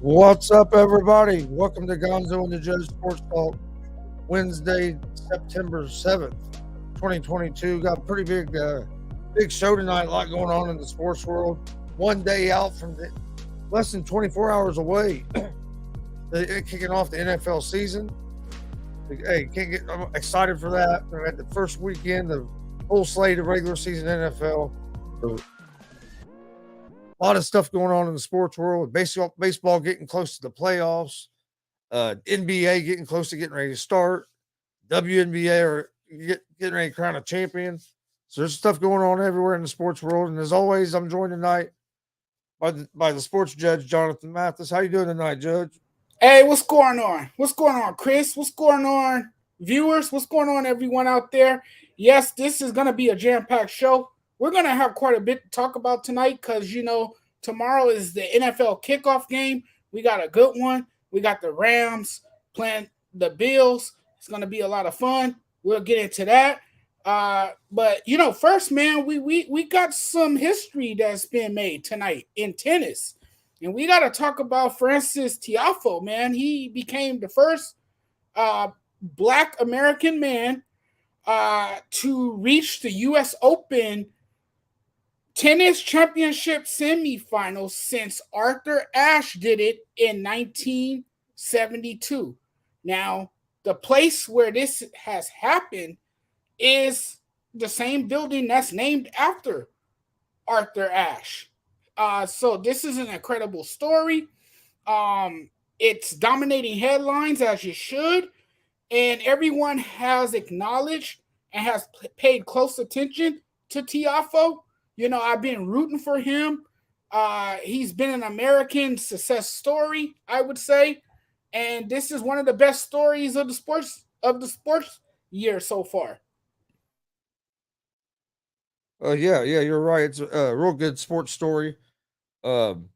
What's up, everybody? Welcome to Gonzo and the Judge Sports Talk, Wednesday, September 7th, 2022. Got a pretty big show tonight. A lot going on in the sports world. One day out from less than 24 hours away, kicking off the NFL season. Hey, I'm excited for that. We're at the first weekend of full slate of regular season NFL. So, a lot of stuff going on in the sports world. Baseball getting close to the playoffs. NBA getting close to getting ready to start. WNBA are getting ready to crown a champion. So there's stuff going on everywhere in the sports world. And as always, I'm joined tonight by the sports judge, Jonathan Mathis. How you doing tonight, Judge? Hey, what's going on? What's going on, Chris? What's going on, viewers? What's going on, everyone out there? Yes, this is going to be a jam-packed show. We're going to have quite a bit to talk about tonight because, tomorrow is the NFL kickoff game. We got a good one. We got the Rams playing the Bills. It's going to be a lot of fun. We'll get into that. But first, man, we got some history that's been made tonight in tennis. And we got to talk about Francis Tiafoe, man. He became the first Black American man to reach the U.S. Open tennis championship semifinals since Arthur Ashe did it in 1972. Now, the place where this has happened is the same building that's named after Arthur Ashe. So this is an incredible story. It's dominating headlines as it should, and everyone has acknowledged and has paid close attention to Tiafoe. I've been rooting for him. He's been an American success story, I would say, and this is one of the best stories of the sports year so far. Yeah, you're right. It's a real good sports story. And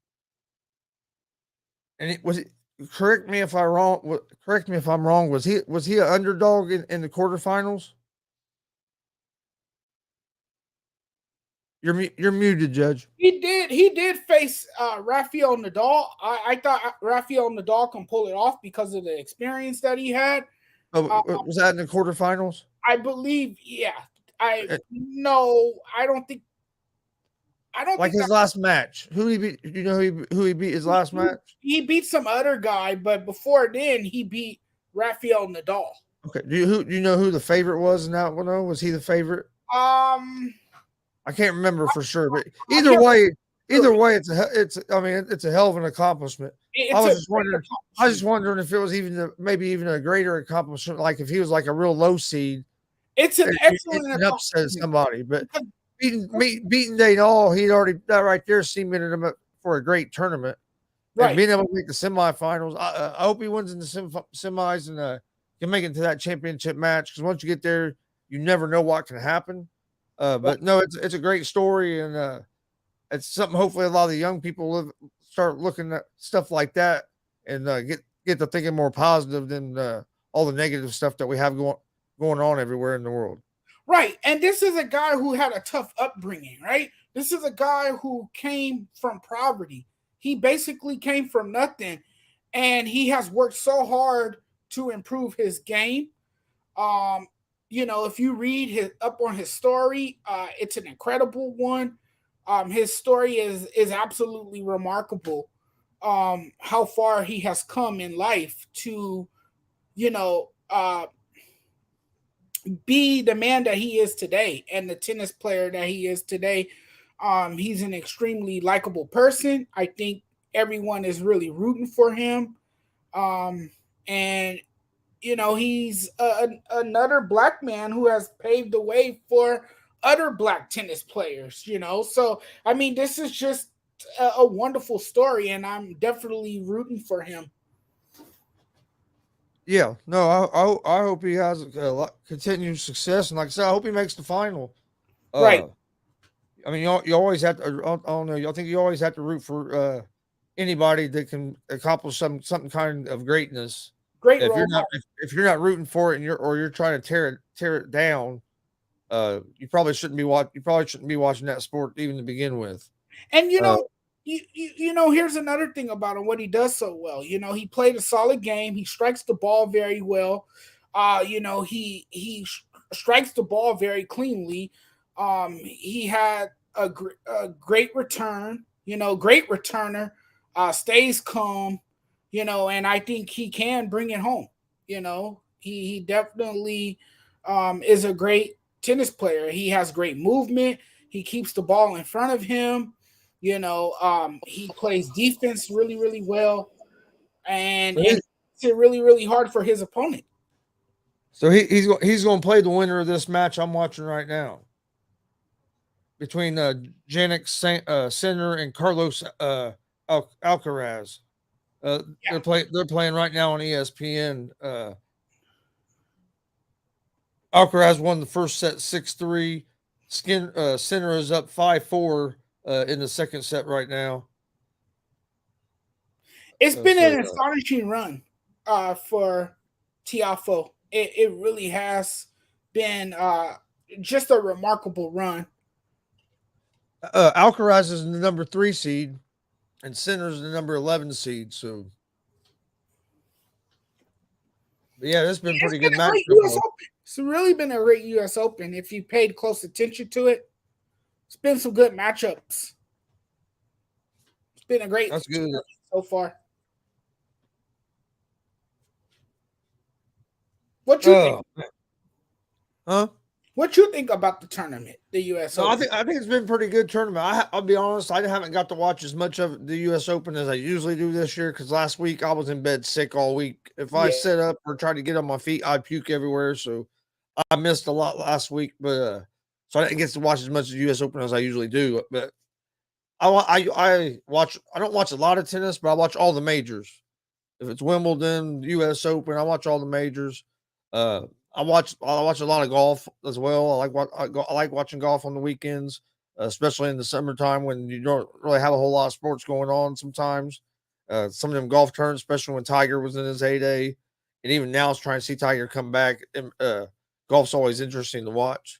it was. Correct me if I'm wrong. Correct me if I'm wrong. Was he an underdog in the quarterfinals? You're muted, Judge. He did face Rafael Nadal. I thought Rafael Nadal can pull it off because of the experience that he had. Was that in the quarterfinals? I believe, yeah. I don't think. Like his last match. Who he beat? You know who he beat his last match? He beat some other guy, but before then he beat Rafael Nadal. Okay. Do you know who the favorite was in that one? Though? Was he the favorite? I can't remember for sure, but either way, it's a hell of an accomplishment. I was just wondering if it was maybe even a greater accomplishment, like if he was like a real low seed. It's an excellent upset somebody, but beating Nadal, he'd already that right there cemented him up for a great tournament. Right. And being able to make the semifinals, I hope he wins in the semis and can make it to that championship match, because once you get there, you never know what can happen. But no, it's a great story, and it's something hopefully a lot of the young people start looking at stuff like that and get to thinking more positive than all the negative stuff that we have going on everywhere in the world. Right. And this is a guy who had a tough upbringing, right? This is a guy who came from poverty. He basically came from nothing, and he has worked so hard to improve his game. If you read up on his story, it's an incredible one. His story is absolutely remarkable. How far he has come in life to, be the man that he is today and the tennis player that he is today. He's an extremely likable person. I think everyone is really rooting for him. And he's another Black man who has paved the way for other Black tennis players, So, I mean, this is just a wonderful story, and I'm definitely rooting for him. Yeah, no, I hope he has continued success, and like I said, I hope he makes the final. Right. I mean, you always have to. I don't know. I think you always have to root for anybody that can accomplish something kind of greatness. Great. If you're not rooting for it, and you're trying to tear it down, you probably shouldn't be watching that sport even to begin with. And Here's another thing about him. What he does so well. He played a solid game. He strikes the ball very well. He strikes the ball very cleanly. He had a great return. Great returner. Stays calm. And I think he can bring it home. He definitely is a great tennis player. He has great movement. He keeps the ball in front of him. He plays defense really, really well, and So, and it's really, really hard for his opponent. he's going to play the winner of this match I'm watching right now between Jannik Sinner and Carlos Alcaraz. Yeah, They're playing right now on ESPN. Alcaraz won the first set 6-3. Sinner is up 5-4 in the second set right now. it's been So an astonishing run for Tiafo. It really has been just a remarkable run. Alcaraz is the number 3 seed, and Sinner's the number 11 seed. So, but yeah, this has been a It's pretty been good a match. great U.S. Open. It's really been a great U.S. Open. If you paid close attention to it, it's been some good matchups. It's been a great That's good. so far. What you think? Oh, huh? What you think about the tournament, the U.S. No, Open? I think it's been a pretty good tournament. I'll be honest, I haven't got to watch as much of the U.S. Open as I usually do this year because last week I was in bed sick all week. If I Yeah, sit up or try to get on my feet, I puke everywhere. So I missed a lot last week, but so I didn't get to watch as much of the U.S. Open as I usually do. But I watch. I don't watch a lot of tennis, but I watch all the majors. If it's Wimbledon, U.S. Open, I watch all the majors. Uh, I watch a lot of golf as well. I like watching golf on the weekends, especially in the summertime when you don't really have a whole lot of sports going on. Sometimes, some of them golf turns, especially when Tiger was in his heyday, and even now it's trying to see Tiger come back. And, golf's always interesting to watch.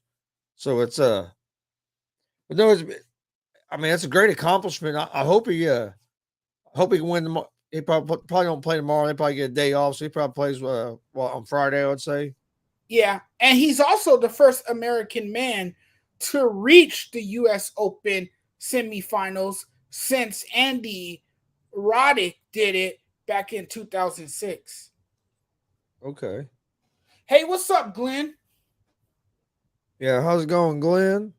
So but no, I mean, it's a great accomplishment. I hope he can win. He probably don't play tomorrow. They probably get a day off, so he probably plays on Friday. I would say. yeah, and he's also the first American man to reach the U.S. Open semifinals since Andy Roddick did it back in 2006. Okay. Hey, what's up, Glenn? Yeah, how's it going, Glenn?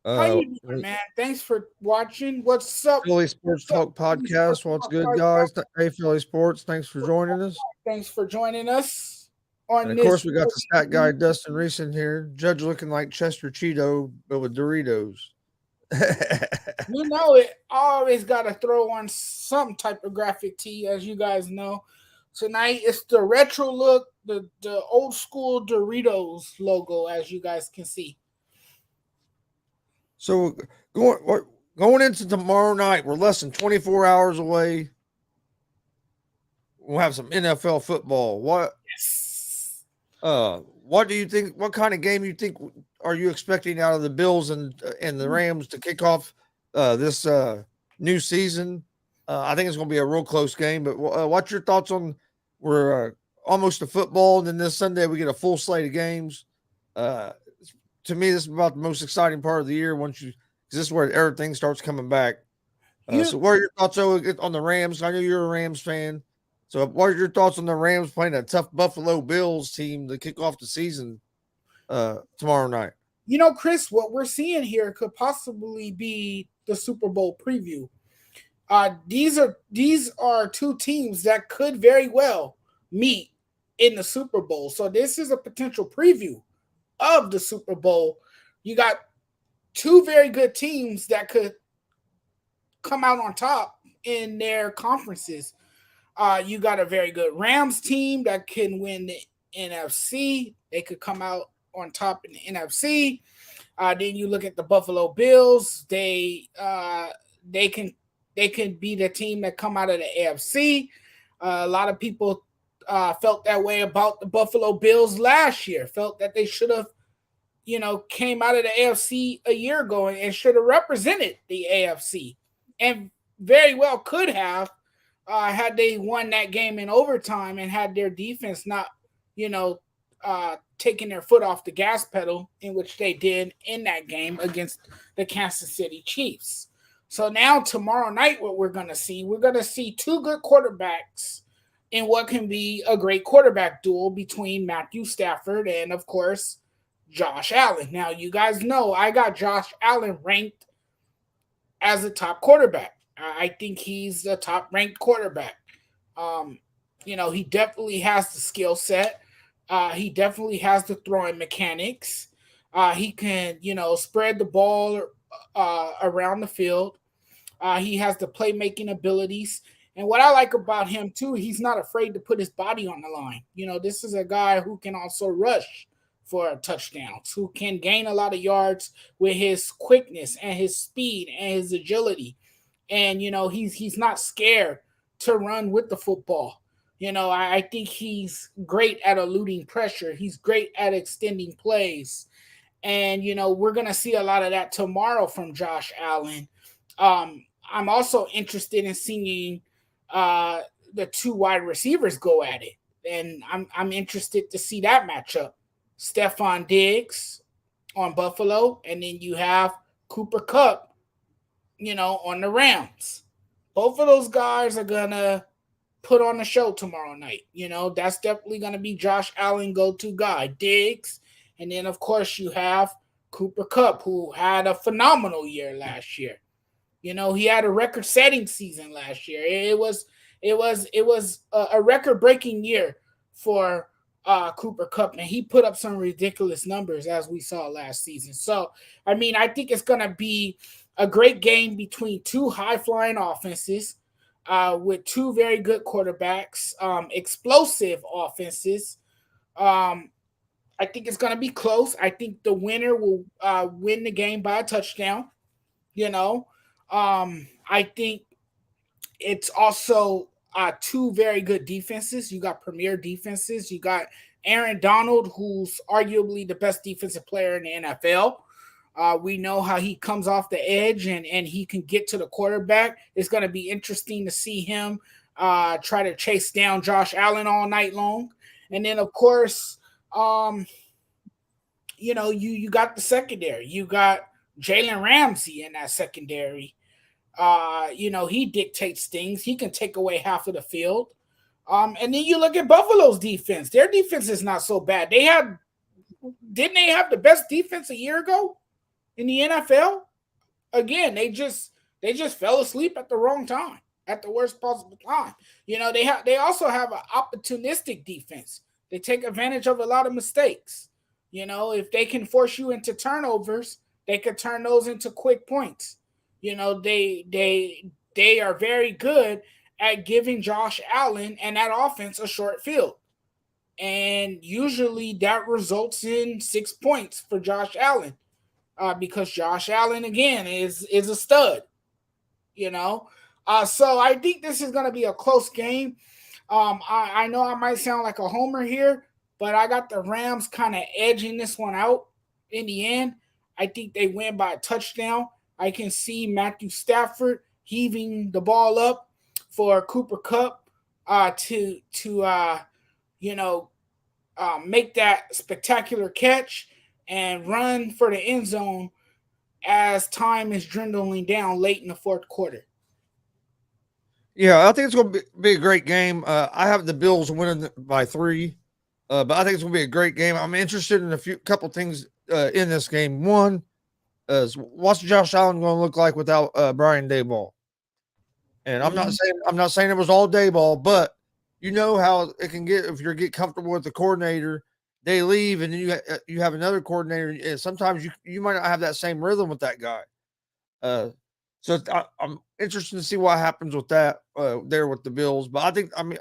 How Uh, you doing, man? Thanks for watching. What's up? Philly Sports What's up? Talk podcast. What's good, guys? Hey, Philly Sports. Thanks for joining us. Thanks for joining us And on of this. course, we got the stat guy Dustin Reese in here. Judge looking like Chester Cheeto, but with Doritos. It. Always got to throw on some type of graphic tee, as you guys know. Tonight it's the retro look, the old school Doritos logo, as you guys can see. So going into tomorrow night, we're less than 24 hours away. We'll have some NFL football. Yes. What do you think? What kind of game you think are you expecting out of the Bills and the Rams to kick off this new season? I think it's going to be a real close game. But what's your thoughts on? We're almost to football, and then this Sunday we get a full slate of games. Uh, to me, this is about the most exciting part of the year. Because this is where everything starts coming back. So, what are your thoughts on the Rams? I know you're a Rams fan. So, what are your thoughts on the Rams playing a tough Buffalo Bills team to kick off the season tomorrow night? Chris, what we're seeing here could possibly be the Super Bowl preview. These are two teams that could very well meet in the Super Bowl. So this is a potential preview of the Super Bowl. You got two very good teams that could come out on top in their conferences. You got a very good Rams team that can win the NFC. They could come out on top in the NFC. Then you look at the Buffalo Bills. They can be the team that come out of the AFC. A lot of people felt that way about the Buffalo Bills last year. Felt that they should have, came out of the AFC a year ago and should have represented the AFC. And very well could have had they won that game in overtime and had their defense not, you know, taking their foot off the gas pedal, in which they did in that game against the Kansas City Chiefs. So now tomorrow night, what we're gonna see two good quarterbacks in what can be a great quarterback duel between Matthew Stafford and, of course, Josh Allen. Now, you guys know I got Josh Allen ranked as a top quarterback. I think he's a top ranked quarterback. Um, he definitely has the skill set. He definitely has the throwing mechanics. He can, spread the ball around the field. He has the playmaking abilities. And what I like about him too, he's not afraid to put his body on the line. This is a guy who can also rush for touchdowns, who can gain a lot of yards with his quickness and his speed and his agility. And he's not scared to run with the football. I think he's great at eluding pressure. He's great at extending plays. And we're gonna see a lot of that tomorrow from Josh Allen. I'm also interested in seeing uh, the two wide receivers go at it, and I'm interested to see that matchup. Stephon Diggs on Buffalo, and then you have Cooper Cup, on the Rams. Both of those guys are gonna put on the show tomorrow night. That's definitely gonna be Josh Allen go-to guy, Diggs, and then of course you have Cooper Cup, who had a phenomenal year last year. He had a record-setting season last year. It was a record-breaking year for Cooper Cup, and he put up some ridiculous numbers as we saw last season. So, I think it's going to be a great game between two high-flying offenses with two very good quarterbacks, explosive offenses. I think it's going to be close. I think the winner will win the game by a touchdown. You know, I think it's also two very good defenses. You got premier defenses. You got Aaron Donald, who's arguably the best defensive player in the NFL. We know how he comes off the edge and he can get to the quarterback. It's going to be interesting to see him try to chase down Josh Allen all night long. And then, of course, you got the secondary. You got Jalen Ramsey in that secondary. He dictates things. He can take away half of the field. And then you look at Buffalo's defense. Their defense is not so bad. Didn't they have the best defense a year ago in the NFL? Again, they just fell asleep at the wrong time, at the worst possible time. They also have an opportunistic defense. They take advantage of a lot of mistakes. If they can force you into turnovers, they could turn those into quick points. They are very good at giving Josh Allen and that offense a short field. And usually that results in 6 points for Josh Allen. Because Josh Allen again is a stud. So I think this is going to be a close game. I know I might sound like a homer here, but I got the Rams kind of edging this one out in the end. I think they win by a touchdown. I can see Matthew Stafford heaving the ball up for Cooper Cup to make that spectacular catch and run for the end zone as time is dwindling down late in the fourth quarter. Yeah, I think it's going to be a great game. I have the Bills winning by 3, but I think it's going to be a great game. I'm interested in a couple things in this game. One is what's Josh Allen going to look like without Brian Daboll? And I'm not saying it was all Daboll, but you know how it can get if you get comfortable with the coordinator. They leave, and then you have another coordinator. And sometimes you might not have that same rhythm with that guy. So I'm interested to see what happens with that there with the Bills. But man,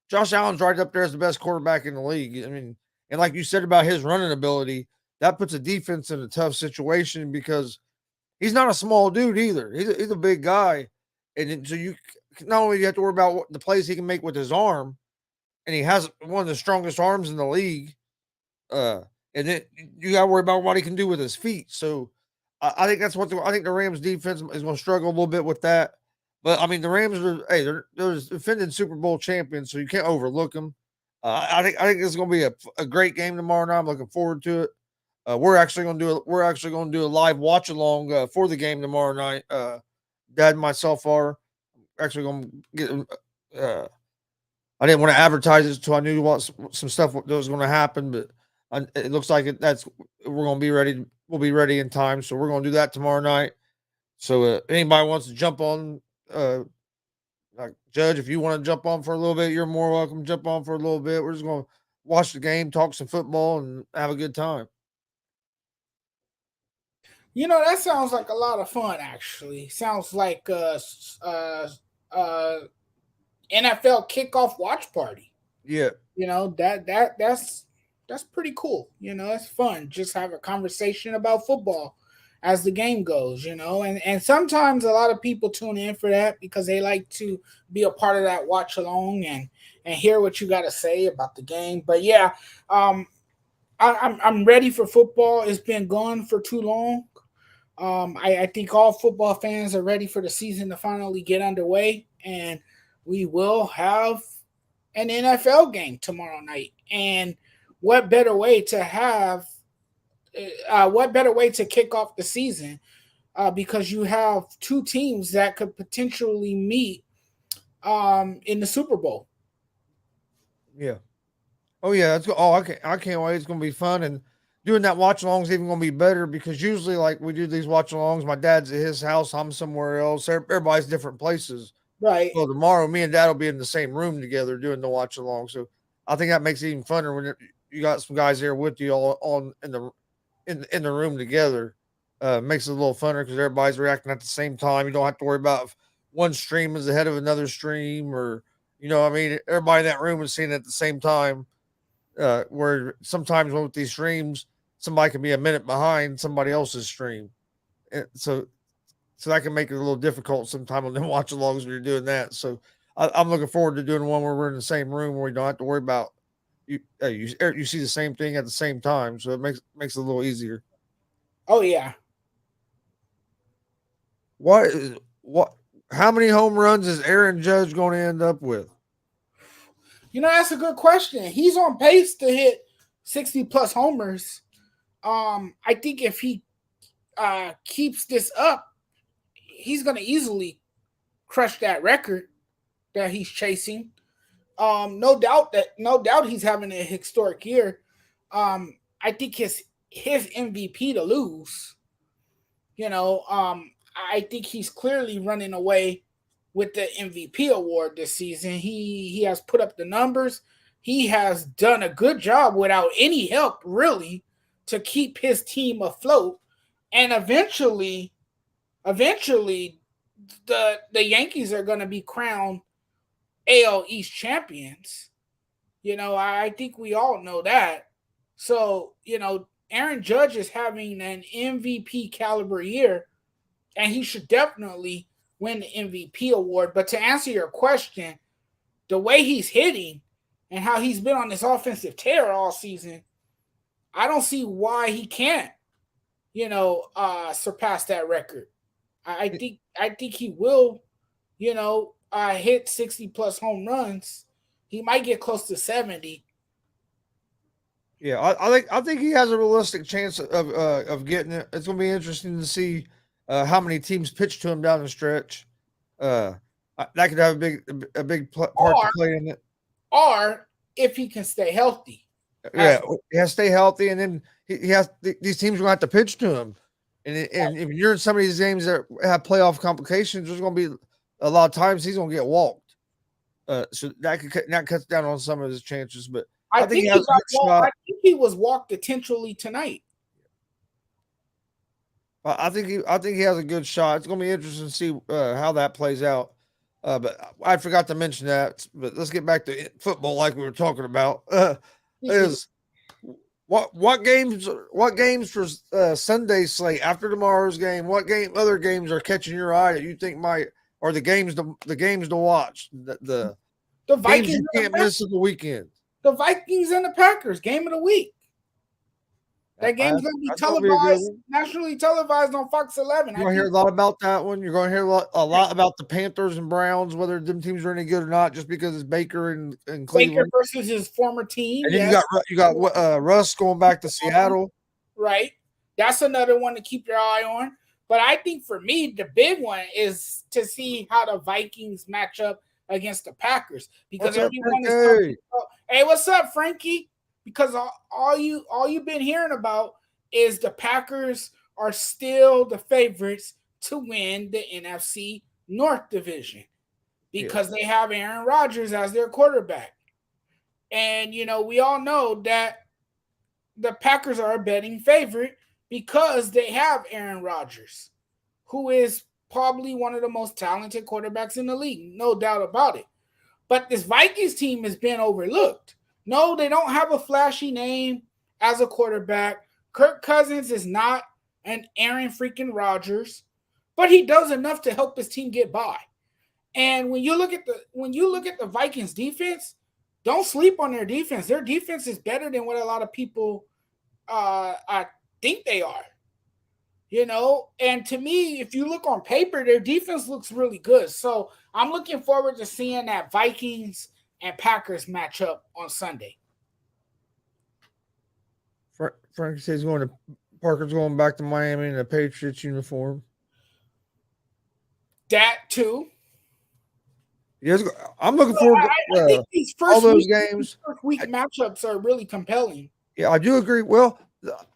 Josh Allen's right up there as the best quarterback in the league. And like you said about his running ability, that puts a defense in a tough situation because he's not a small dude either. He's a big guy, and so you not only you have to worry about the plays he can make with his arm, and he has one of the strongest arms in the league. And then you got to worry about what he can do with his feet. So I think that's I think the Rams defense is going to struggle a little bit with that. But I mean, the Rams are they're defending Super Bowl champions, so you can't overlook them. I think it's going to be a great game tomorrow night. I'm looking forward to it. We're actually going to do a live watch along for the game tomorrow night. Dad and myself are actually going to get. I didn't want to advertise it until I knew what some stuff that was going to happen, but it looks like that's we're going to be ready. We'll be ready in time, so we're going to do that tomorrow night. So anybody wants to jump on, like Judge, if you want to jump on for a little bit, you're more welcome to jump on for a little bit. We're just going to watch the game, talk some football, and have a good time. That sounds like a lot of fun. Actually, sounds like NFL kickoff watch party. Yeah, That's pretty cool. It's fun. Just have a conversation about football as the game goes. And sometimes a lot of people tune in for that because they like to be a part of that watch along and hear what you got to say about the game. But yeah, I'm ready for football. It's been gone for too long. I think all football fans are ready for the season to finally get underway, and we will have an NFL game tomorrow night. And what better way to have? What better way to kick off the season? Because you have two teams that could potentially meet in the Super Bowl. yeah. Oh yeah, that's go. Oh, I can't wait. It's gonna be fun, and doing that watch along is even gonna be better because usually, like we do these watch alongs, my dad's at his house, I'm somewhere else. Everybody's different places. Right. Well, tomorrow, me and Dad will be in the same room together doing the watch along. So I think that makes it even funner when you got some guys there with you all on in the room together. Makes it a little funner because everybody's reacting at the same time. You don't have to worry about if one stream is ahead of another stream, or what I mean. Everybody in that room is seeing it at the same time. Where sometimes with these streams, somebody can be a minute behind somebody else's stream, so that can make it a little difficult sometimes on them watch alongs when you're doing that. So I'm looking forward to doing one where we're in the same room where we don't have to worry about you see the same thing at the same time. So it makes it a little easier. Oh yeah. What? How many home runs is Aaron Judge going to end up with? That's a good question. He's on pace to hit 60 plus homers. I think if he keeps this up, he's going to easily crush that record that he's chasing. No doubt he's having a historic year. I think his MVP to lose. I think he's clearly running away with the MVP award this season. He has put up the numbers. He has done a good job without any help, really, to keep his team afloat. And eventually, the Yankees are going to be crowned AL East champions. I think we all know that. So, Aaron Judge is having an MVP caliber year, and he should definitely win the MVP award. But to answer your question, the way he's hitting and how he's been on this offensive tear all season, I don't see why he can't, surpass that record. I think he will, hit 60 plus home runs. He might get close to 70. Yeah, I think he has a realistic chance of getting it. It's going to be interesting to see how many teams pitch to him down the stretch. That could have a big part to play in it. Or if he can stay healthy. Yeah, he has to stay healthy, and then he has these teams are going to have to pitch to him. And if you're in some of these games that have playoff complications, there's going to be a lot of times he's going to get walked. So that cuts down on some of his chances. But I think he has a good shot. I think he was walked intentionally tonight. I think he has a good shot. It's going to be interesting to see how that plays out. But I forgot to mention that. But let's get back to football, like we were talking about. Is what games for Sunday slate after tomorrow's game? What other games are catching your eye that you think might, or the games to watch? The Vikings you can't miss of the weekend. The Vikings and the Packers game of the week. That game's going to be That's gonna be a good televised, one. nationally televised on Fox 11. You're gonna hear a lot about that one. You're gonna hear a lot about the Panthers and Browns, whether them teams are any good or not, just because it's Baker and Baker Cleveland. versus his former team. And then Yes. you got Russ going back to Seattle. Right. That's another one to keep your eye on. But I think for me, the big one is to see how the Vikings match up against the Packers. Because everyone is talking about, hey, what's up, Frankie? Because all you've been hearing about is the Packers are still the favorites to win the NFC North Division because they have Aaron Rodgers as their quarterback. And, we all know that the Packers are a betting favorite because they have Aaron Rodgers, who is probably one of the most talented quarterbacks in the league, no doubt about it. But this Vikings team has been overlooked. No, they don't have a flashy name as a quarterback. Kirk Cousins is not an Aaron freaking Rodgers, but he does enough to help his team get by. And when you look at the Vikings defense, don't sleep on their defense. Their defense is better than what a lot of people I think they are. And to me, if you look on paper, their defense looks really good. So I'm looking forward to seeing that Vikings and Packers match up on Sunday. Frank says Parker's going back to Miami in a Patriots uniform. That too. Yes, I'm looking forward to I think these all those games. First week matchups are really compelling. Yeah, I do agree. Well,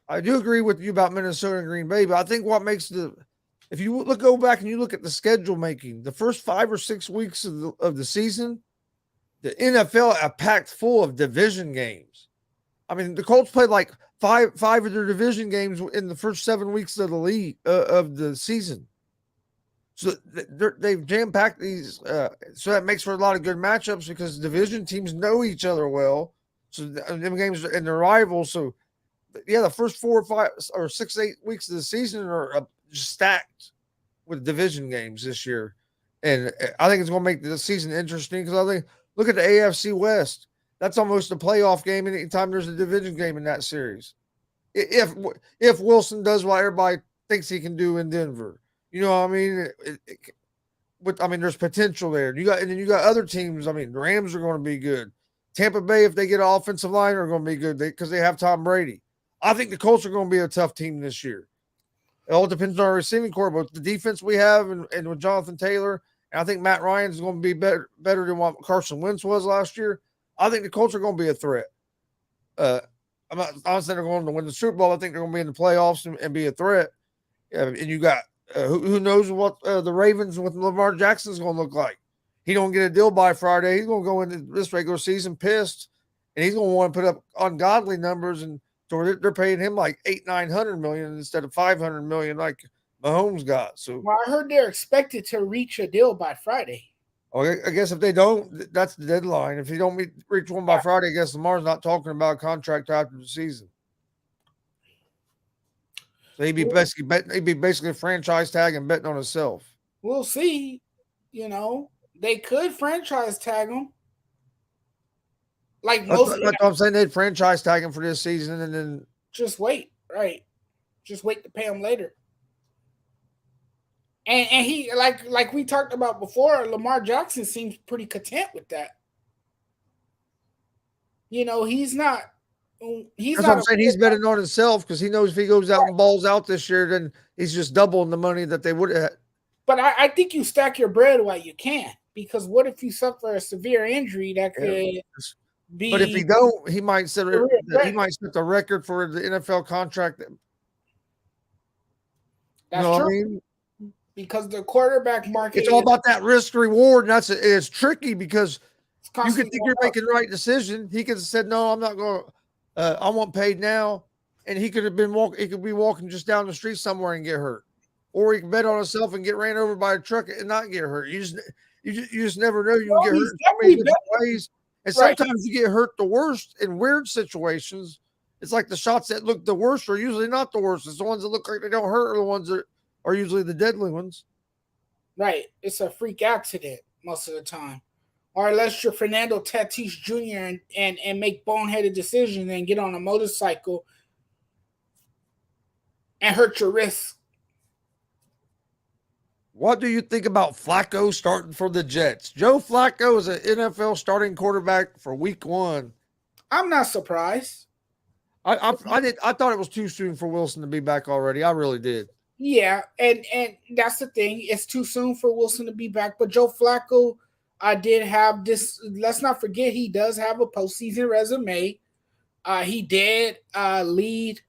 I do agree with you about Minnesota and Green Bay, but I think what makes if you go back and you look at the schedule making, the first 5 or 6 weeks of the season, the NFL are packed full of division games. I mean, the Colts played like five of their division games in the first 7 weeks of the league of the season. So they've jam-packed these. So that makes for a lot of good matchups because division teams know each other well. So them games and their rivals. So yeah, the first 4 or 5 or 6, 8 weeks of the season are stacked with division games this year, and I think it's going to make the season interesting because I think look at the AFC West. That's almost a playoff game anytime there's a division game in that series. If Wilson does what everybody thinks he can do in Denver, you know what I mean. There's potential there. And then you got other teams. I mean, the Rams are going to be good. Tampa Bay, if they get an offensive line, are going to be good because they have Tom Brady. I think the Colts are going to be a tough team this year. It all depends on our receiving core, but the defense we have and with Jonathan Taylor, and I think Matt Ryan is going to be better than what Carson Wentz was last year. I think the Colts are going to be a threat. I'm not saying they're going to win the Super Bowl. I think they're going to be in the playoffs and be a threat. And you got who knows what the Ravens with Lamar Jackson is going to look like. He don't get a deal by Friday. He's going to go into this regular season pissed, and he's going to want to put up ungodly numbers, and so they're paying him like $800-900 million instead of $500 million like Mahomes got. So well, I heard they're expected to reach a deal by Friday. Okay, I guess if they don't, that's the deadline. If you don't reach one by Friday, I guess Lamar's not talking about a contract after the season. So he'd be basically a franchise tag and betting on himself. We'll see. They could franchise tag him. Like most, that's what I'm saying. They'd franchise tag him for this season, and then just wait. Right, just wait to pay him later. And he like we talked about before, Lamar Jackson seems pretty content with that. He's not. That's what I'm saying. He's betting on himself because he knows if he goes out and balls out this year, then he's just doubling the money that they would have. But I think you stack your bread while you can, because what if you suffer a severe injury that could be? But if he don't, he might set the record for the NFL contract. That's true. I mean? Because the quarterback market, it's all about that risk reward, and it's tricky because you can think you're making the right decision. He could have said, "No, I'm not going. I want paid now," and he could have been He could be walking just down the street somewhere and get hurt, or he can bet on himself and get ran over by a truck and not get hurt. You just never know. You can get hurt in so many different ways, and sometimes you get hurt the worst in weird situations. It's like the shots that look the worst are usually not the worst. It's the ones that look like they don't hurt are the ones that are usually the deadly ones. Right. It's a freak accident most of the time. Or unless you're Fernando Tatis Jr. and make boneheaded decisions and get on a motorcycle and hurt your wrist. What do you think about Flacco starting for the Jets? Joe Flacco is an NFL starting quarterback for Week 1. I'm not surprised. I thought it was too soon for Wilson to be back already. I really did. Yeah, and that's the thing. It's too soon for Wilson to be back. But Joe Flacco, I did have this. Let's not forget he does have a postseason resume. He did lead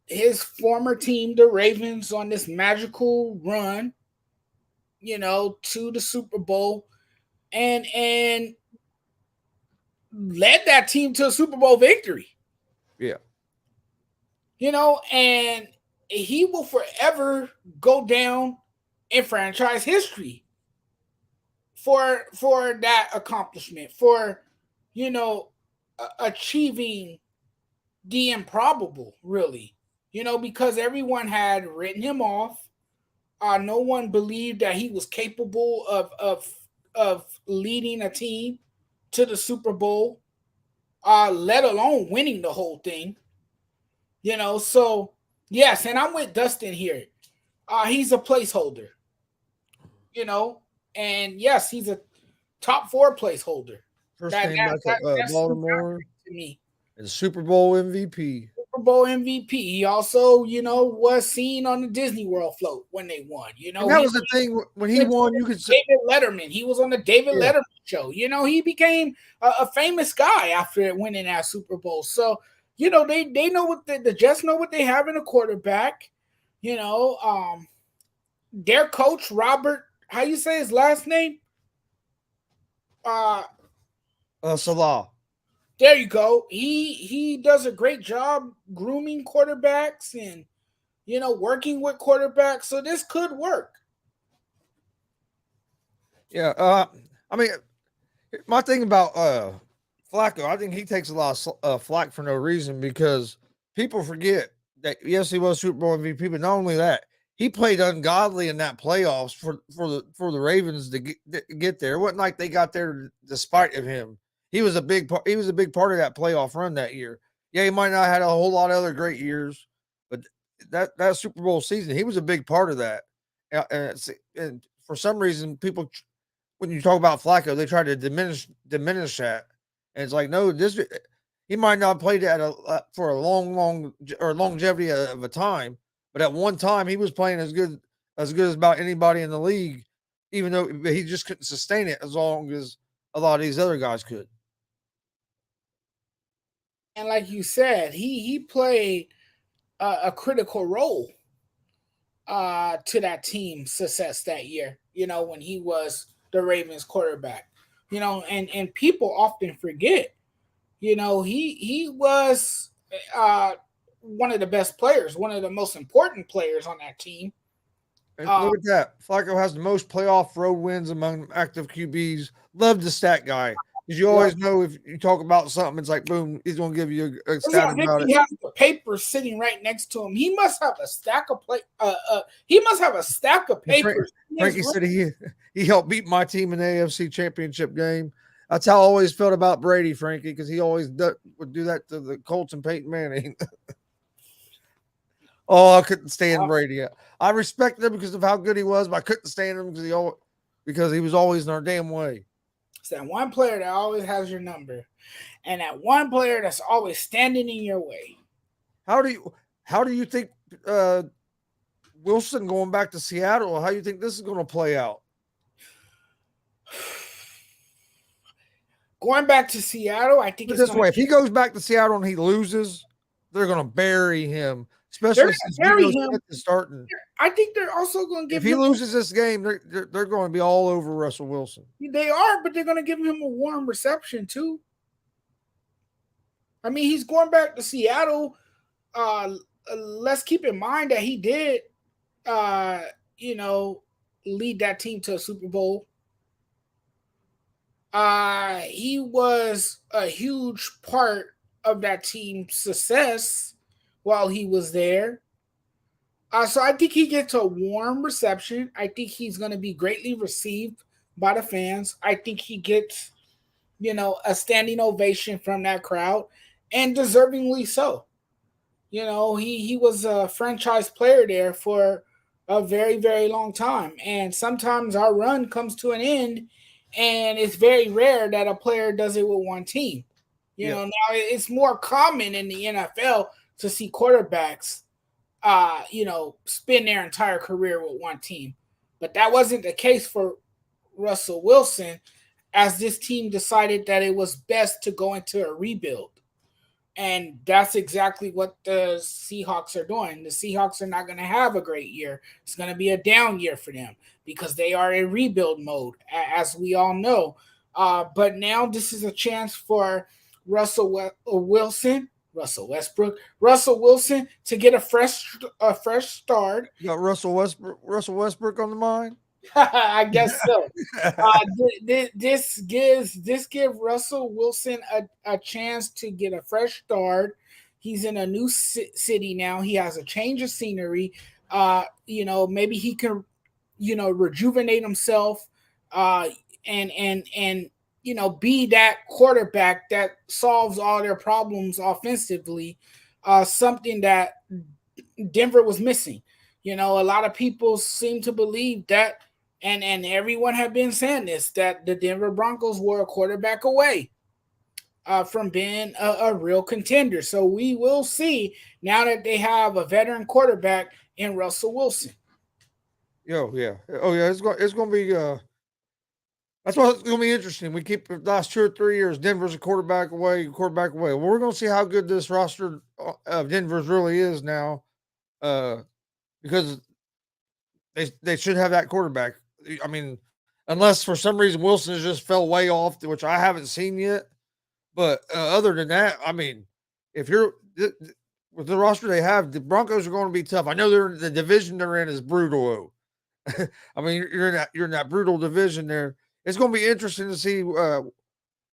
his former team, the Ravens, on this magical run, to the Super Bowl, and led that team to a Super Bowl victory. Yeah. And he will forever go down in franchise history for that accomplishment, for achieving the improbable, really. Because everyone had written him off. No one believed that he was capable of leading a team to the Super Bowl, let alone winning the whole thing. So yes, and I'm with Dustin here. He's a placeholder. And yes, he's a top 4 placeholder. First name back at Baltimore to me. And Super Bowl MVP. Super Bowl MVP. He also, was seen on the Disney World float when they won. And that was the thing when he won. You could say David Letterman. He was on the David Letterman show. He became a famous guy after winning that Super Bowl. So they know what the Jets know what they have in a quarterback. Their coach Robert, how you say his last name? Salah. There you go. He does a great job grooming quarterbacks and working with quarterbacks. So this could work. Yeah. I mean, my thing about Flacco, I think he takes a lot of flack for no reason because people forget that yes, he was Super Bowl MVP, but not only that, he played ungodly in that playoffs for the Ravens to get there. It wasn't like they got there despite of him. He was a big part. He was a big part of that playoff run that year. Yeah, he might not have had a whole lot of other great years, but that Super Bowl season, he was a big part of that. And for some reason, people, when you talk about Flacco, they try to diminish that. And it's like, no, he might not have played for a long or longevity of a time, but at one time he was playing as good as about anybody in the league, even though he just couldn't sustain it as long as a lot of these other guys could. And like you said, he played a critical role to that team's success that year, when he was the Ravens quarterback. And people often forget, he was one of the best players, one of the most important players on that team. And look at that. Flacco has the most playoff road wins among active QBs. Love the stat guy. Because you always know if you talk about something, it's like, boom, he's going to give you a stat about it. He has the paper sitting right next to him. He must have a stack of papers. Frankie said he helped beat my team in the AFC Championship game. That's how I always felt about Brady, Frankie, because he always would do that to the Colts and Peyton Manning. Oh, I couldn't stand Brady. I respected him because of how good he was, but I couldn't stand him because he was always in our damn way. It's that one player that always has your number, and that one player that's always standing in your way. How do you think Wilson going back to Seattle? How do you think this is going to play out? Going back to Seattle, I think it's this way. If he goes back to Seattle and he loses, they're going to bury him. Especially since Geno Smith is starting. I think they're also going to give him. If he loses this game, they're going to be all over Russell Wilson. They are, but they're going to give him a warm reception too. I mean, he's going back to Seattle. Let's keep in mind that he did, lead that team to a Super Bowl. He was a huge part of that team's success while he was there. So I think he gets a warm reception. I think he's going to be greatly received by the fans. I think he gets, a standing ovation from that crowd, and deservingly so. You know, he was a franchise player there for a very very long time, and sometimes our run comes to an end, and it's very rare that a player does it with one team. You Yeah, know, now it's more common in the NFL to see quarterbacks, spend their entire career with one team, but that wasn't the case for Russell Wilson, as this team decided that it was best to go into a rebuild. And that's exactly what the Seahawks are doing. The Seahawks are not going to have a great year. It's going to be a down year for them because they are in rebuild mode, as we all know. But now this is a chance for Wilson, Russell Westbrook, Russell Wilson to get a fresh start. you got Russell Westbrook on the mind. I guess so. This give Russell Wilson a chance to get a fresh start. He's in a new city now. He has a change of scenery. Maybe he can, rejuvenate himself, uh, and be that quarterback that solves all their problems offensively. Something that Denver was missing. A lot of people seem to believe that, and everyone have been saying this, that the Denver Broncos were a quarterback away from being a real contender. So we will see now that they have a veteran quarterback in Russell Wilson. Yeah. Oh yeah, it's going to be that's why it's going to be interesting. We keep the last 2 or 3 years. Denver's a quarterback away, quarterback away. Well, we're going to see how good this roster of Denver's really is now, because they should have that quarterback. I mean, unless for some reason Wilson has just fell way off, which I haven't seen yet. But other than that, I mean, if you're with the roster they have, the Broncos are going to be tough. I know the division they're in is brutal. I mean, you're in that brutal division there. It's going to be interesting to see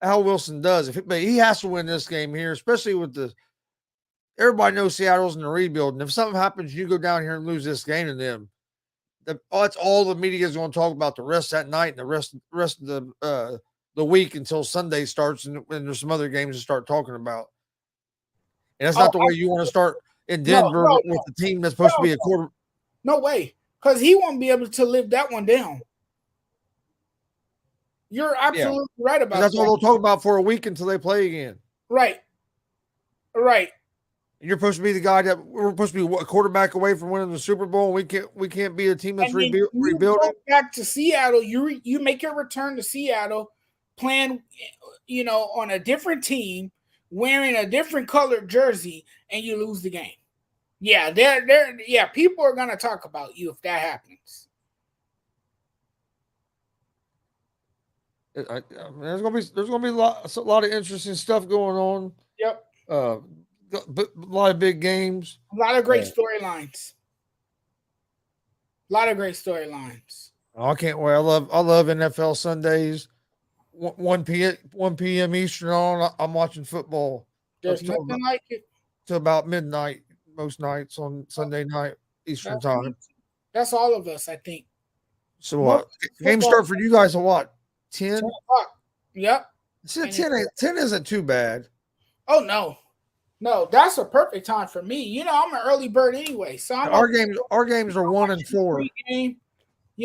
how Wilson does. But he has to win this game here, especially with the everybody knows Seattle's in the rebuild, and if something happens, you go down here and lose this game to them. That's all the media is going to talk about the rest of that night and the rest of the week until Sunday starts, and there's some other games to start talking about. And that's Oh, not the way you want to start in no, Denver no, with the team that's supposed to no, be a quarter. no way, because he won't be able to live that one down. You're Yeah, absolutely right because about that's all that. they'll talk about for a week until they play again. Right, right. And you're supposed to be the guy that we're supposed to be a quarterback away from winning the Super Bowl. And we can't be a team that's And then you rebuilding. go back to Seattle. You make your return to Seattle, playing, on a different team, wearing a different colored jersey, and you lose the game. Yeah, yeah, people are gonna talk about you if that happens. There's gonna be a lot of interesting stuff going on. Yep, Uh, a lot of big games. a lot of great Uh, storylines. A lot of great storylines. I can't wait. I love NFL Sundays. 1 p.m. Eastern on. I'm watching football up There's nothing like it. to about midnight most nights on Sunday night Eastern That's time. me. That's all of us, I think. So Most what? Game football start for you guys at what? 10? 10 o'clock. Yep. See, And 10 isn't too bad. oh no, that's a perfect time for me. I'm an early bird anyway, so I'm up Our games are 1 and 4. pregame.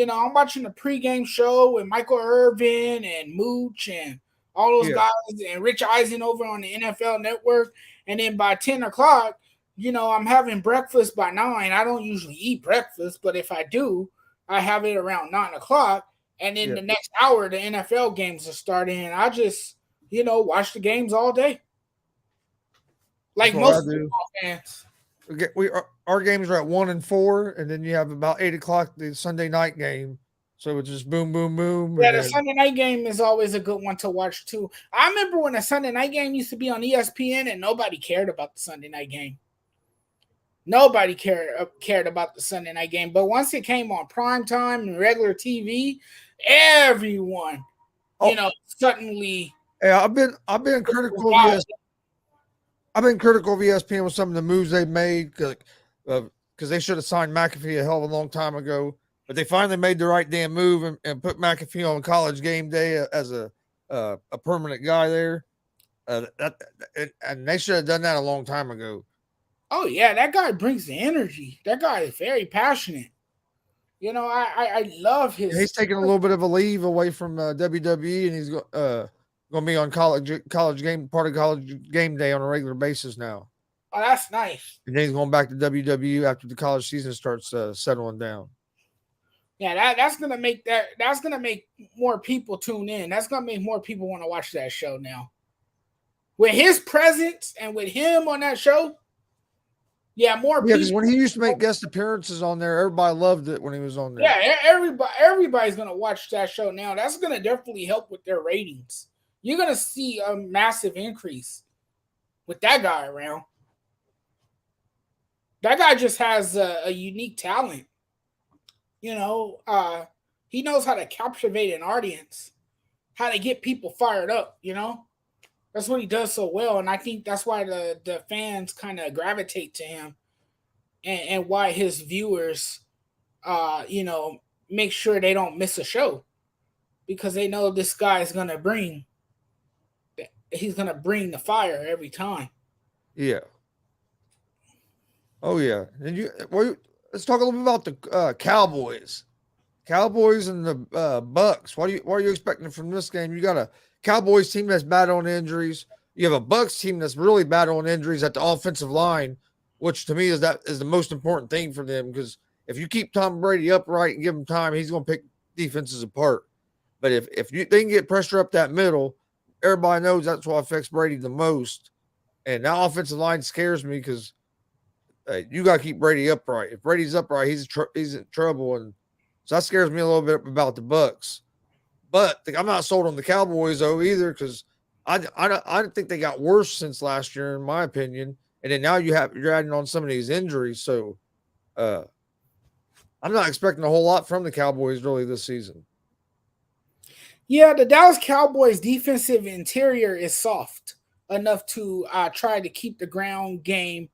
I'm watching the pregame show with Michael Irvin and Mooch and all those Yeah. guys and Rich Eisen over on the NFL Network. And then by 10 o'clock, I'm having breakfast by 9. I don't usually eat breakfast, but if I do, I have it around 9 o'clock. And then Yeah. the next hour, the NFL games are starting. And I just, watch the games all day. That's Like what I most do. football fans. Our games are at 1 and 4, and then you have about 8 o'clock the Sunday night game. So it's just boom, boom, boom, Yeah, and the then Sunday night game is always a good one to watch too. I remember when the Sunday night game used to be on ESPN and nobody cared about the Sunday night game. Nobody cared about the Sunday night game. But once it came on prime time and regular TV, everyone, oh suddenly yeah, I've been critical of ESPN with some of the moves they've made because they should have signed McAfee a hell of a long time ago. But they finally made the right damn move and put McAfee on College Game Day as a permanent guy there. And they should have done that a long time ago. Oh yeah, that guy brings the energy. That guy is very passionate. I love Yeah, his. he's taking a little bit of a leave away from WWE, and he's going to be on college game part of college game day on a regular basis now. Oh, that's nice. And then he's going back to WWE after the college season starts settling down. Yeah, that's gonna make more people tune in. That's gonna make more people want to watch that show now. With his presence and with him on that show, yeah, more Yeah, because people. when he used to make guest appearances on there, everybody loved it when he was on there. Yeah, everybody's gonna watch that show now. That's gonna definitely help with their ratings. You're gonna see a massive increase with that guy around. That guy just has a unique talent. You know, he knows how to captivate an audience, how to get people fired up. That's what he does so well, and I think that's why the fans kind of gravitate to him, and why his viewers, make sure they don't miss a show because they know this guy is gonna bring. He's gonna bring the fire every time. Yeah. Oh yeah. And let's talk a little bit about the Cowboys. Cowboys and the Bucks. What are you expecting from this game? You got a Cowboys team that's bad on injuries. You have a Bucks team that's really bad on injuries at the offensive line, which to me is the most important thing for them because if you keep Tom Brady upright and give him time, he's going to pick defenses apart. But if they can get pressure up that middle, everybody knows that's what affects Brady the most. And that offensive line scares me because you got to keep Brady upright. If Brady's upright, he's in trouble, and so that scares me a little bit about the Bucks. But I'm not sold on the Cowboys though either because I don't think they got worse since last year, in my opinion. And then now you're adding on some of these injuries, so I'm not expecting a whole lot from the Cowboys really this season. Yeah, the Dallas Cowboys defensive interior is soft enough to try to keep the ground game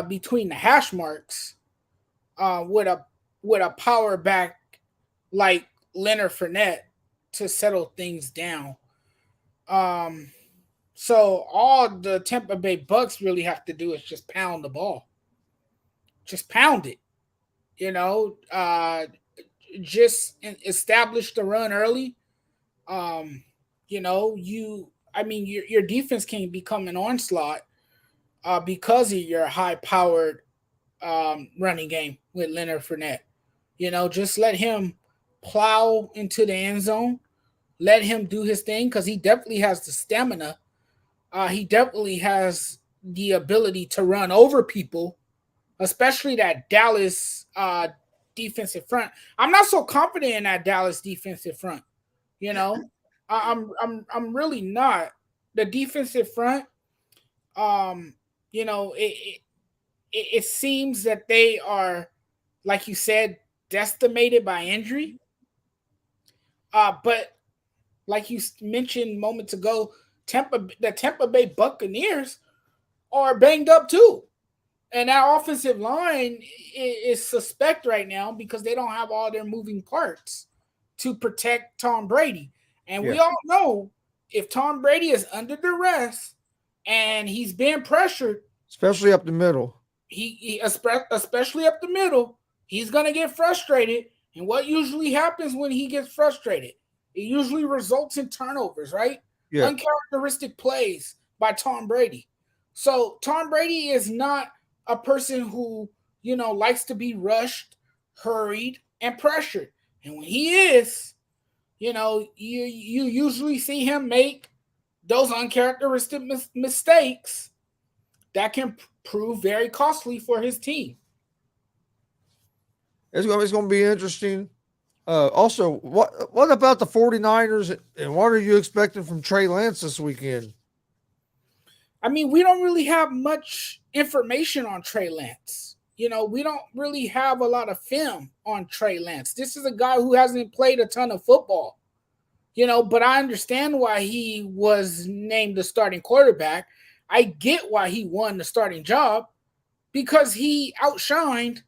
between the hash marks with a power back like Leonard Fournette to settle things down. So all the Tampa Bay Bucks really have to do is just pound the ball, just pound it. You know, just establish the run early. Um, your defense can become an onslaught because of your high powered running game with Leonard Fournette. Just let him plow into the end zone. Let him do his thing because he definitely has the stamina. He definitely has the ability to run over people, especially that Dallas defensive front. I'm not so confident in that Dallas defensive front. You know, I'm really not. The defensive front, um, it seems that they are, like you said, decimated by injury. But like you mentioned moments ago, the Tampa Bay Buccaneers are banged up too. And that offensive line is suspect right now because they don't have all their moving parts to protect Tom Brady. And we all know if Tom Brady is under duress and he's being pressured, especially up the middle, especially up the middle, he's going to get frustrated. And what usually happens when he gets frustrated? It usually results in turnovers, right? Yeah. Uncharacteristic plays by Tom Brady. So Tom Brady is not a person who, likes to be rushed, hurried, and pressured. And when he is, you usually see him make those uncharacteristic mistakes that can prove very costly for his team. It's going to be interesting. Also, what about the 49ers and what are you expecting from Trey Lance this weekend? I mean, we don't really have much information on Trey Lance. We don't really have a lot of film on Trey Lance. This is a guy who hasn't played a ton of football. But I understand why he was named the starting quarterback. I get why he won the starting job because he outshined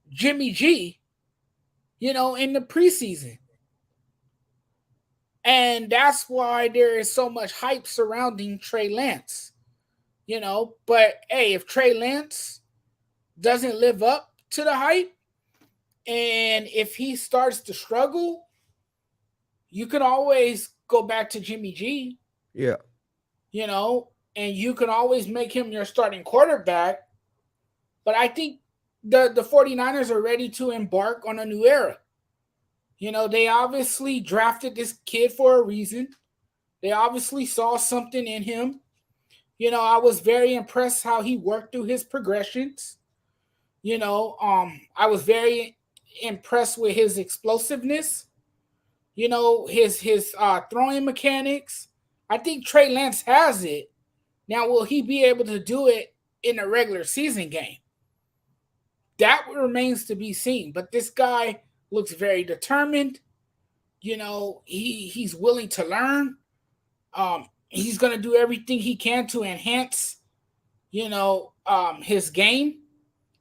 Jimmy G, in the preseason. And that's why there is so much hype surrounding Trey Lance. But hey, if Trey Lance doesn't live up to the hype, and if he starts to struggle, you can always go back to Jimmy G, Yeah. you know, and you can always make him your starting quarterback. But I think the 49ers are ready to embark on a new era. They obviously drafted this kid for a reason. They obviously saw something in him. I was very impressed how he worked through his progressions. I was very impressed with his explosiveness. His throwing mechanics. I think Trey Lance has it. Now, will he be able to do it in a regular season game? That remains to be seen. But this guy looks very determined. He's willing to learn. He's gonna do everything he can to enhance, his game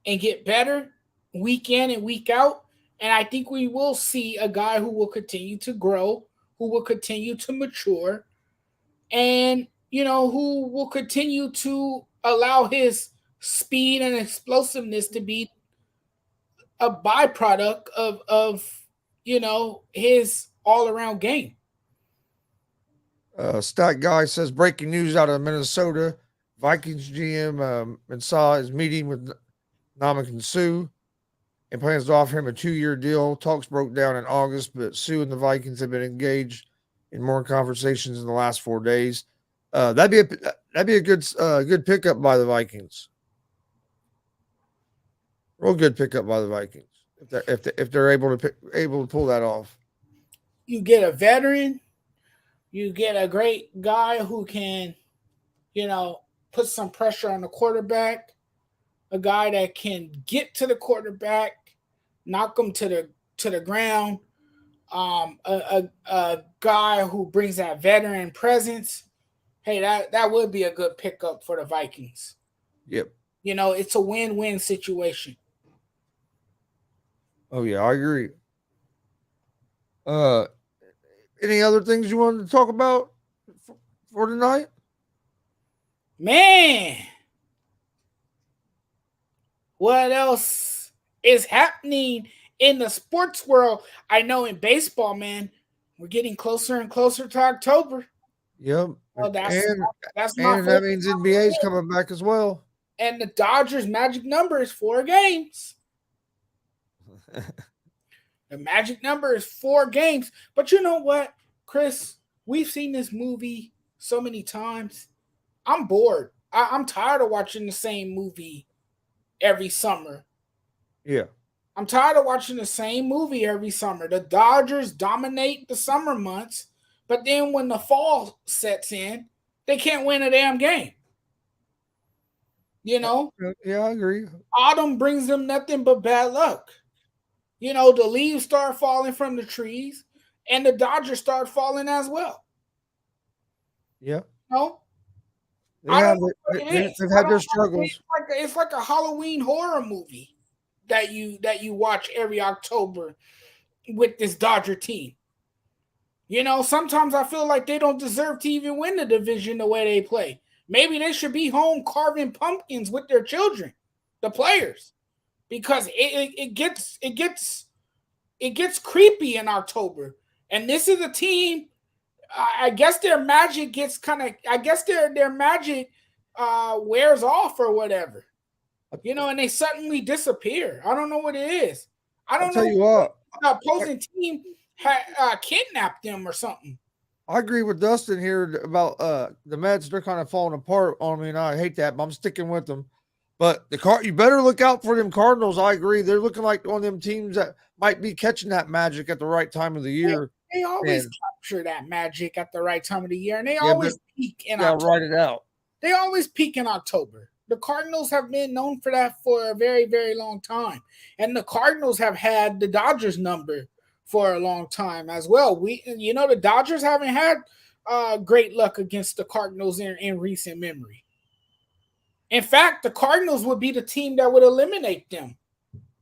and get better week in and week out. And I think we will see a guy who will continue to grow, who will continue to mature, and who will continue to allow his speed and explosiveness to be a byproduct of his all around game. Stat Guy says breaking news out of Minnesota. Vikings GM and Saw is meeting with Namak Sue and plans to offer him a 2-year deal. Talks broke down in August, but Sue and the Vikings have been engaged in more conversations in the last 4 days. That'd be a good pickup by the Vikings. Real good pickup by the Vikings if they're able to pull that off. You get a veteran, you get a great guy who can, put some pressure on the quarterback, a guy that can get to the quarterback, knock him to the ground, a guy who brings that veteran presence. Hey, that would be a good pickup for the Vikings. Yep. It's a win-win situation. Oh yeah, I agree. Any other things you wanted to talk about for tonight? Man, what else is happening in the sports world? I know in baseball, man, we're getting closer and closer to October. Yep. Oh, that's my and that means NBA's coming back as well. And the Dodgers' magic number is 4 games. The magic number is 4 games. But you know what, Chris? We've seen this movie so many times. I'm bored. I'm tired of watching the same movie every summer. Yeah. I'm tired of watching the same movie every summer. The Dodgers dominate the summer months, but then when the fall sets in, they can't win a damn game. Yeah, I agree. Autumn brings them nothing but bad luck. The leaves start falling from the trees, and the Dodgers start falling as well. Yeah. They've had their struggles. It's like a Halloween horror movie that you watch every October with this Dodger team. Sometimes I feel like they don't deserve to even win the division the way they play. Maybe they should be home carving pumpkins with their children, the players, because it gets creepy in October. And this is a team. I guess their magic gets their magic wears off or whatever, and they suddenly disappear. I don't know what it is. I don't know. Tell you what, the opposing team kidnapped them or something. I agree with Dustin here about the Mets. They're kind of falling apart on me, and I hate that, but I'm sticking with them. But you better look out for them Cardinals. I agree. They're looking like one of them teams that might be catching that magic at the right time of the year. They always capture that magic at the right time of the year, and they always peak in October. Write it out. They always peak in October. The Cardinals have been known for that for a very, very long time. And the Cardinals have had the Dodgers number for a long time as well. The Dodgers haven't had great luck against the Cardinals in recent memory. In fact, the Cardinals would be the team that would eliminate them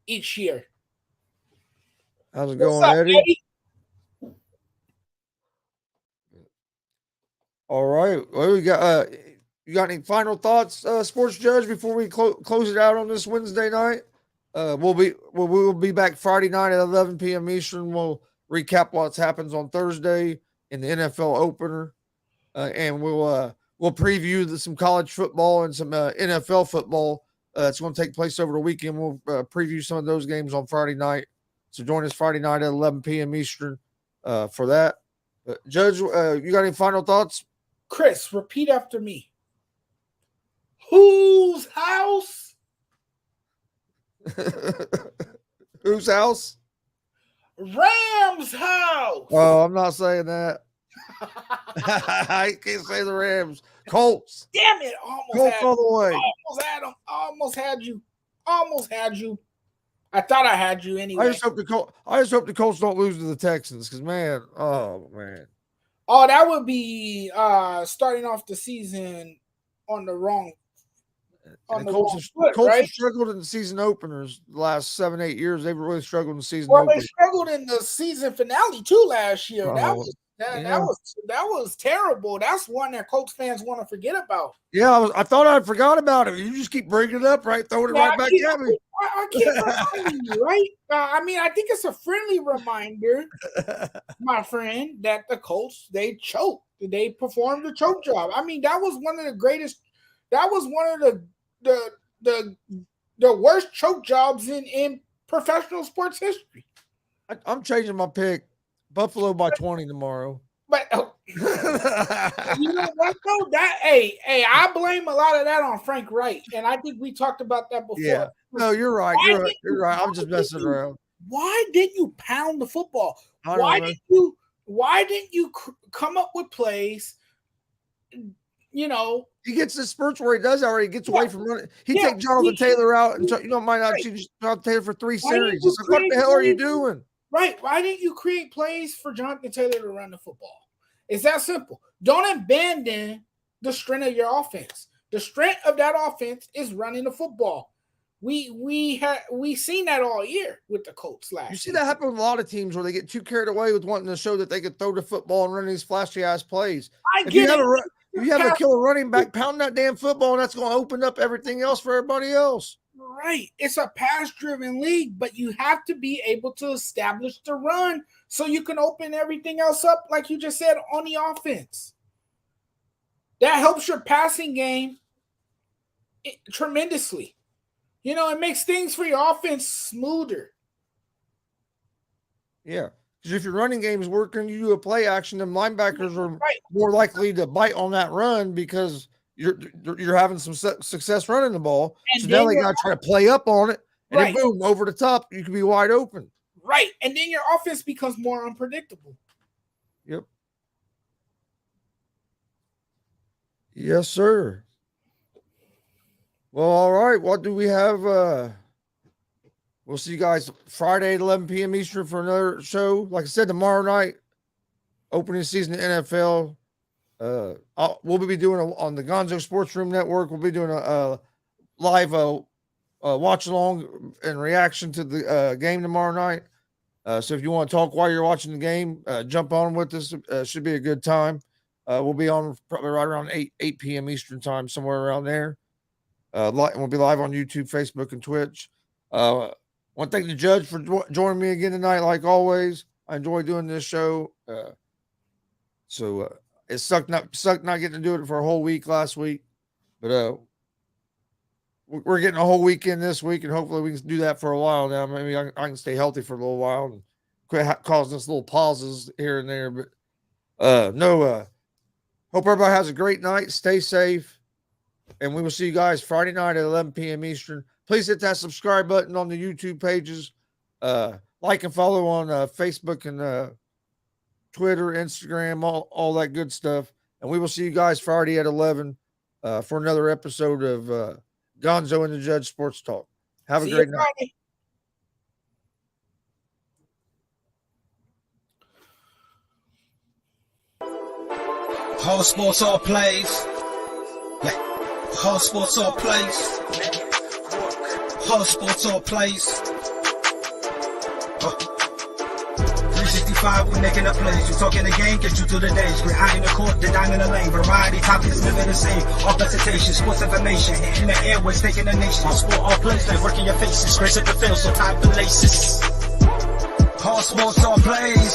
each year. How's it going, Eddie? All right. Well, we got you got any final thoughts, Sports Judge, before we close it out on this Wednesday night? We'll be back Friday night at 11 p.m. Eastern. We'll recap what happens on Thursday in the NFL opener, and we'll preview some college football and some NFL football. It's going to take place over the weekend. We'll preview some of those games on Friday night. So join us Friday night at 11 p.m. Eastern for that. Judge, you got any final thoughts? Chris, repeat after me. Whose house? Whose house? Rams house. Oh, I'm not saying that. I can't say the Rams. Colts. Damn it. Colts all the way. Almost had them. Almost had you. I thought I had you anyway. I just hope the Colts don't lose to the Texans because, man. Oh, that would be starting off the season on the wrong Colts have struggled in the season openers the last 7-8 years. They've really struggled in the season openers. They struggled in the season finale too last year. That was terrible. That's one that Colts fans want to forget about. Yeah, I thought I'd forgot about it. You just keep bringing it up, right? Throwing it right back at me. I keep reminding you, right? I think it's a friendly reminder, my friend, that the Colts, they choked. They performed a choke job. I mean, that was one of the greatest. That was one of the worst choke jobs in professional sports history. I'm changing my pick. Buffalo by 20 tomorrow. But you know what though? I blame a lot of that on Frank Wright, and I think we talked about that before. Yeah. No, you're right. You're right. I'm just messing around. Why didn't you pound the football? Why didn't you come up with plays? You know, he gets the spurts where he does already. He gets away from running. He takes Jonathan Taylor out, and might not choose Jonathan Taylor for 3 series. It's like, what the hell are you doing? Right. Why didn't you create plays for Jonathan Taylor to run the football? It's that simple. Don't abandon the strength of your offense. The strength of that offense is running the football. We seen that all year with the Colts last year. You see that happen with a lot of teams where they get too carried away with wanting to show that they could throw the football and run these flashy ass plays. If you have a killer running back, pound that damn football, and that's going to open up everything else for everybody else. Right. It's a pass-driven league, but you have to be able to establish the run so you can open everything else up, like you just said, on the offense. That helps your passing game tremendously. You know, it makes things for your offense smoother. Yeah. Because if your running game is working, you do a play action, then linebackers are more likely to bite on that run because you're having some success running the ball. And so now they got to try to play up on it, and then boom, over the top, you can be wide open. Right. And then your offense becomes more unpredictable. Yep. Yes, sir. Well, all right. What do we have? We'll see you guys Friday at 11 p.m. Eastern for another show. Like I said, tomorrow night, opening season of NFL. We'll be doing on the Gonzo Sports Room Network. We'll be doing a live watch along and reaction to the game tomorrow night. So if you want to talk while you're watching the game, jump on with us. Should be a good time. We'll be on probably right around 8 p.m. Eastern time, somewhere around there. We'll be live on YouTube, Facebook, and Twitch. I want to thank the Judge for joining me again tonight, like always. I enjoy doing this show. It sucked not getting to do it for a whole week last week, but we're getting a whole weekend this week, and hopefully we can do that for a while now. Maybe I can stay healthy for a little while and quit causing us little pauses here and there. But hope everybody has a great night. Stay safe, and we will see you guys Friday night at 11 p.m. Eastern. Please hit that subscribe button on the YouTube pages. Like and follow on Facebook and Twitter, Instagram, all that good stuff. And we will see you guys Friday at 11 for another episode of Gonzo and the Judge Sports Talk. Have a great night. Friday. Whole sports all plays. Whole sports all plays. Whole sports all plays. 360 365, we making a plays. You talking the game, get you to the days. We're eye in the court, the dime in the lane. Variety topics, living the same. All presentation, sports information. Hitting the airways, taking the nation. All sport, all plays, like working your faces. Grace at the field, so tie the laces. All sports, all plays.